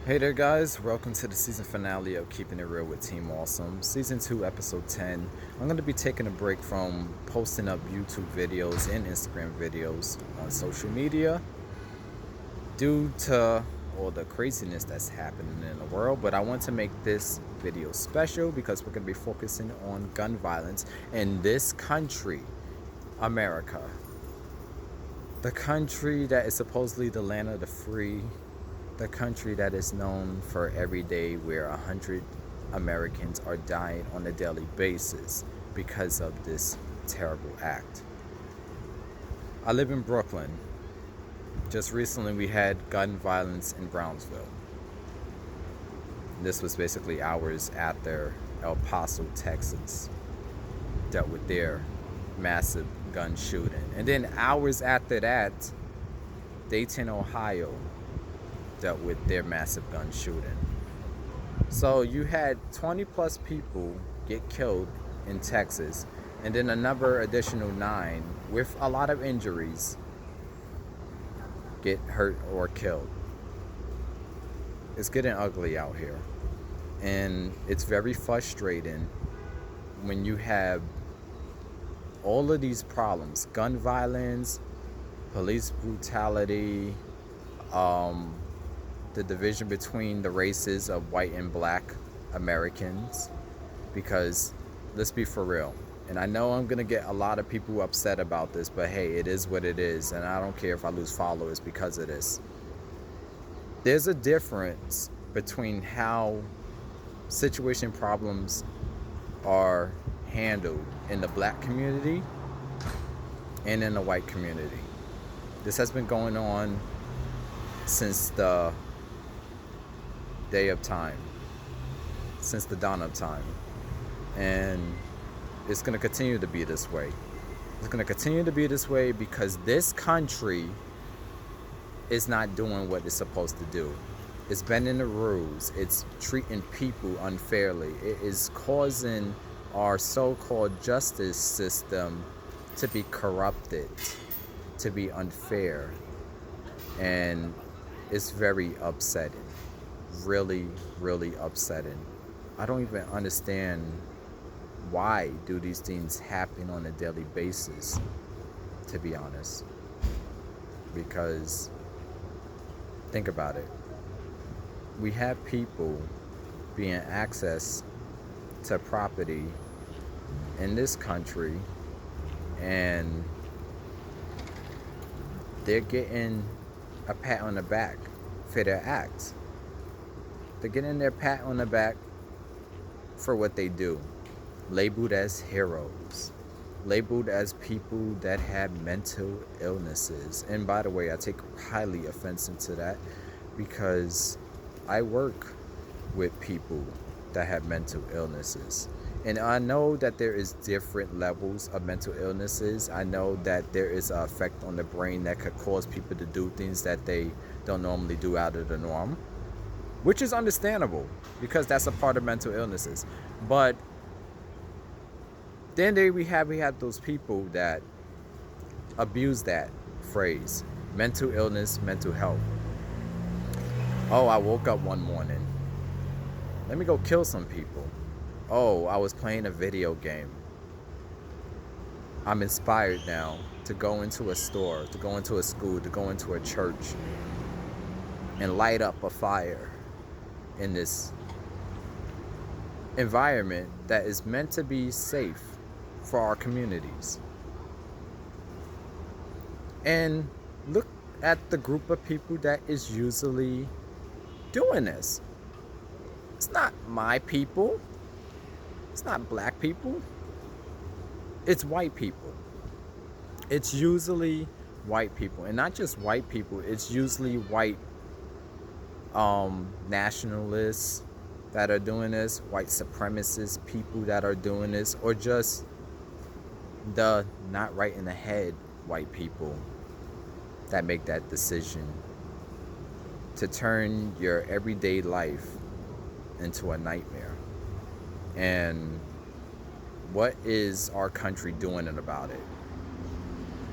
Hey there guys, welcome to the season finale of Keeping It Real with Team Awesome, Season 2, Episode 10. I'm going to be taking a break from posting up YouTube videos and Instagram videos on social media due to all the craziness that's happening in the world, but I want to make this video special because we're going to be focusing on gun violence in this country, America. The country that is supposedly the land of the free, the country that is known for every day where 100 Americans are dying on a daily basis because of this terrible act. I live in Brooklyn. Just recently we had gun violence in Brownsville. This was basically hours after El Paso, Texas dealt with their massive gun shooting. And then hours after that, Dayton, Ohio dealt with their massive gun shooting. So you had 20 plus people get killed in Texas, and then another additional 9 with a lot of injuries get hurt or killed. It's getting ugly out here, and it's very frustrating when you have all of these problems: gun violence, police brutality, the division between the races of white and black Americans. Because let's be for real, and I know I'm gonna get a lot of people upset about this, but hey, it is what it is, and I don't care if I lose followers because of this. There's a difference between how situation problems are handled in the black community and in the white community. This has been going on since the day of time, since the dawn of time, and it's going to continue to be this way. It's going to continue to be this way because this country is not doing what it's supposed to do. It's bending the rules. It's treating people unfairly. It is causing our so-called justice system to be corrupted, to be unfair, and it's very upsetting. Really, really upsetting. I don't even understand why do these things happen on a daily basis, to be honest. Because think about it. We have people being access to property in this country, and they're getting a pat on the back for their acts. They're getting their pat on the back for what they do. Labeled as heroes. Labeled as people that have mental illnesses. And by the way, I take highly offense to that because I work with people that have mental illnesses. And I know that there is different levels of mental illnesses. I know that there is an effect on the brain that could cause people to do things that they don't normally do out of the norm, which is understandable because that's a part of mental illnesses. But then we have those people that abuse that phrase, mental illness, mental health. Oh, I woke up one morning, let me go kill some people. Oh, I was playing a video game. I'm inspired now to go into a store, to go into a school, to go into a church and light up a fire in this environment that is meant to be safe for our communities. And look at the group of people that is usually doing this. It's not my people. It's not black people. It's white people. It's usually white people. And not just white people, it's usually white nationalists that are doing this, white supremacist people that are doing this, or just the not right in the head white people that make that decision to turn your everyday life into a nightmare. And what is our country doing about it?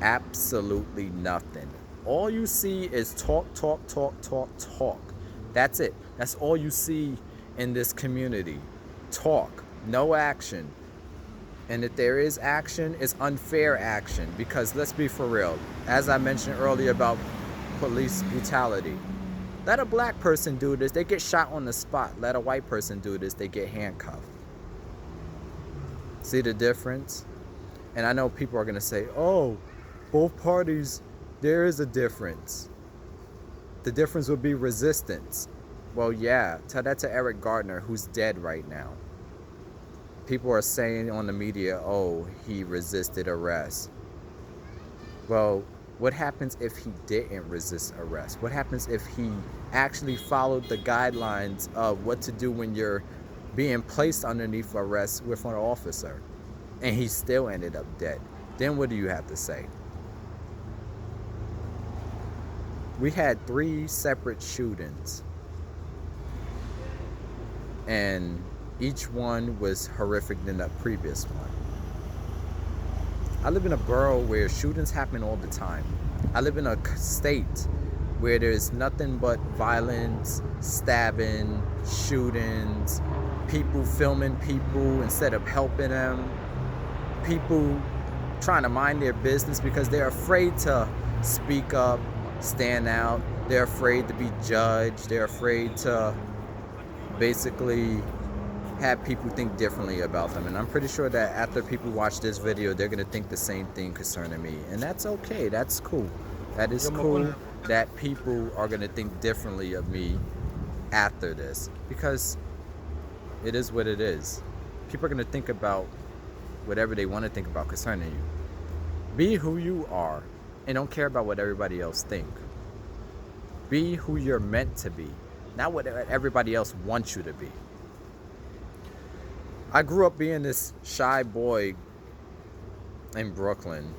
Absolutely nothing. All you see is talk, talk, talk, talk, talk. That's it. That's all you see in this community. Talk, no action. And if there is action, it's unfair action. Because let's be for real, as I mentioned earlier about police brutality, let a black person do this, they get shot on the spot. Let a white person do this, they get handcuffed. See the difference? And I know people are going to say, oh, both parties, there is a difference. The difference would be resistance. Well, yeah, tell that to Eric Gardner, who's dead right now. People are saying on the media, oh, he resisted arrest. Well, what happens if he didn't resist arrest? What happens if he actually followed the guidelines of what to do when you're being placed underneath arrest with an officer and he still ended up dead? Then what do you have to say? We had 3 separate shootings, and each one was horrific than the previous one. I live in a borough where shootings happen all the time. I live in a state where there's nothing but violence, stabbing, shootings, people filming people instead of helping them, people trying to mind their business because they're afraid to speak up, stand out, they're afraid to be judged, they're afraid to basically have people think differently about them. And I'm pretty sure that after people watch this video, they're going to think the same thing concerning me. And that's okay. That's cool. That is cool that people are going to think differently of me after this, because it is what it is. People are going to think about whatever they want to think about concerning you. Be who you are and don't care about what everybody else think. Be who you're meant to be, not what everybody else wants you to be. I grew up being this shy boy in Brooklyn,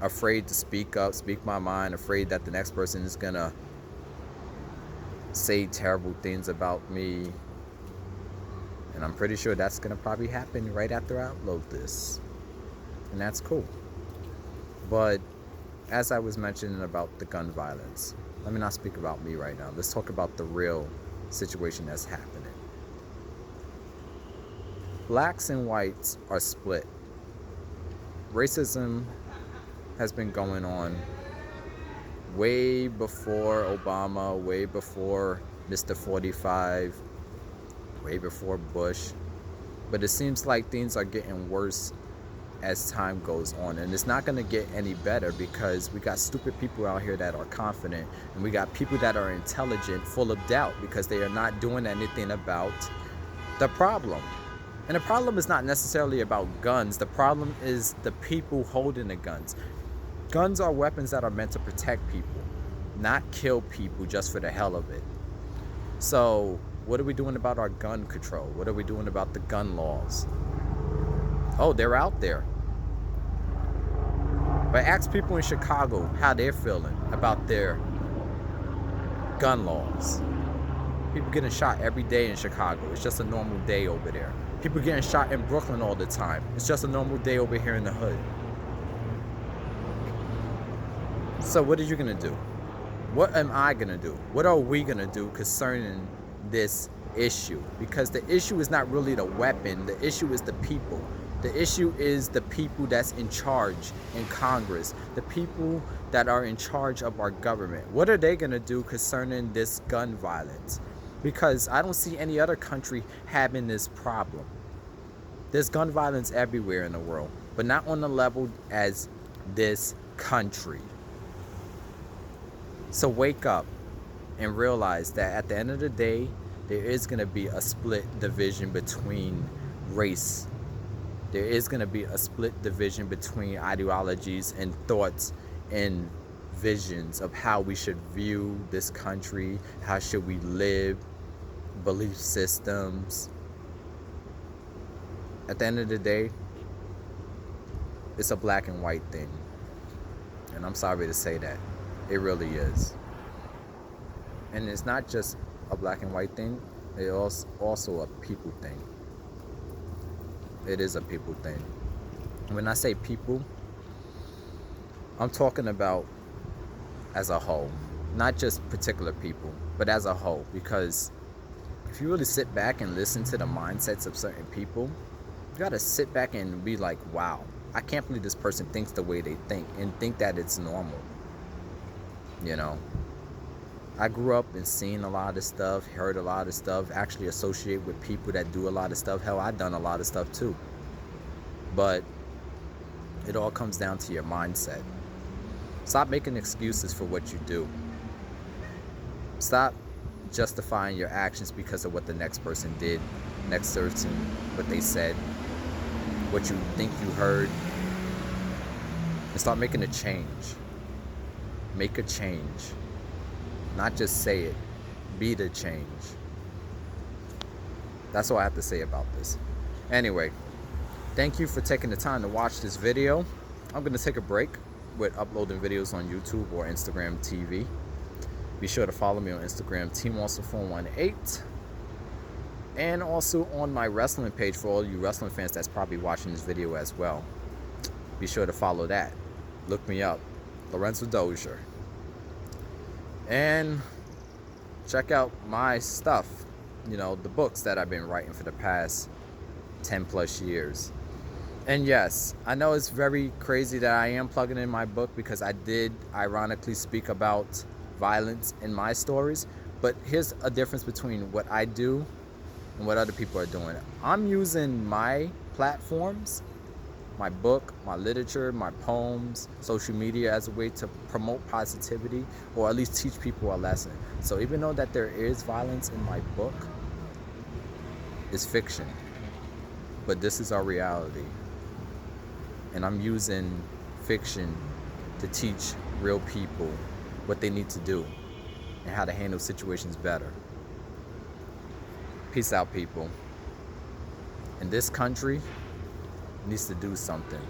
afraid to speak up, speak my mind, afraid that the next person is gonna say terrible things about me. And I'm pretty sure that's gonna probably happen right after I upload this. And that's cool. But as I was mentioning about the gun violence, let me not speak about me right now. Let's talk about the real situation that's happening. Blacks and whites are split. Racism has been going on way before Obama, way before Mr. 45, way before Bush. But it seems like things are getting worse as time goes on. And it's not going to get any better because we got stupid people out here that are confident. And we got people that are intelligent, full of doubt because they are not doing anything about the problem. And the problem is not necessarily about guns. The problem is the people holding the guns. Guns are weapons that are meant to protect people, not kill people just for the hell of it. So what are we doing about our gun control? What are we doing about the gun laws? Oh, they're out there. But ask people in Chicago how they're feeling about their gun laws. People getting shot every day in Chicago. It's just a normal day over there. People getting shot in Brooklyn all the time. It's just a normal day over here in the hood. So what are you gonna do? What am I gonna do? What are we gonna do concerning this issue? Because the issue is not really the weapon. The issue is the people. The issue is the people that's in charge in Congress, the people that are in charge of our government. What are they gonna do concerning this gun violence? Because I don't see any other country having this problem. There's gun violence everywhere in the world, but not on the level as this country. So wake up and realize that at the end of the day, there is going to be a split division between race. There is going to be a split division between ideologies and thoughts and visions of how we should view this country, how should we live, belief systems. At the end of the day, it's a black and white thing. And I'm sorry to say that. It really is. And it's not just a black and white thing. It's also a people thing. It is a people thing. When I say people, I'm talking about as a whole, not just particular people. but as a whole. Because if you really sit back and listen to the mindsets of certain people, you gotta sit back and be like, wow, I can't believe this person thinks the way they think and think that it's normal. You know, I grew up and seen a lot of stuff, heard a lot of stuff, actually associate with people that do a lot of stuff. Hell, I've done a lot of stuff too. But it all comes down to your mindset. Stop making excuses for what you do. Stop justifying your actions because of what the next person did, next person, what they said, what you think you heard. And start making a change. Make a change. Not just say it, be the change. That's all I have to say about this. Anyway, thank you for taking the time to watch this video. I'm going to take a break with uploading videos on YouTube or Instagram TV. Be sure to follow me on Instagram, TeamAwesome418. And also on my wrestling page for all you wrestling fans that's probably watching this video as well. Be sure to follow that. Look me up, Lorenzo Dozier. And check out my stuff, you know, the books that I've been writing for the past 10 plus years. And yes, I know it's very crazy that I am plugging in my book because I did ironically speak about violence in my stories. But here's a difference between what I do and what other people are doing. I'm using my platforms, my book, my literature, my poems, social media as a way to promote positivity or at least teach people a lesson. So even though that there is violence in my book, it's fiction. But this is our reality. And I'm using fiction to teach real people what they need to do and how to handle situations better. Peace out, people. And this country needs to do something.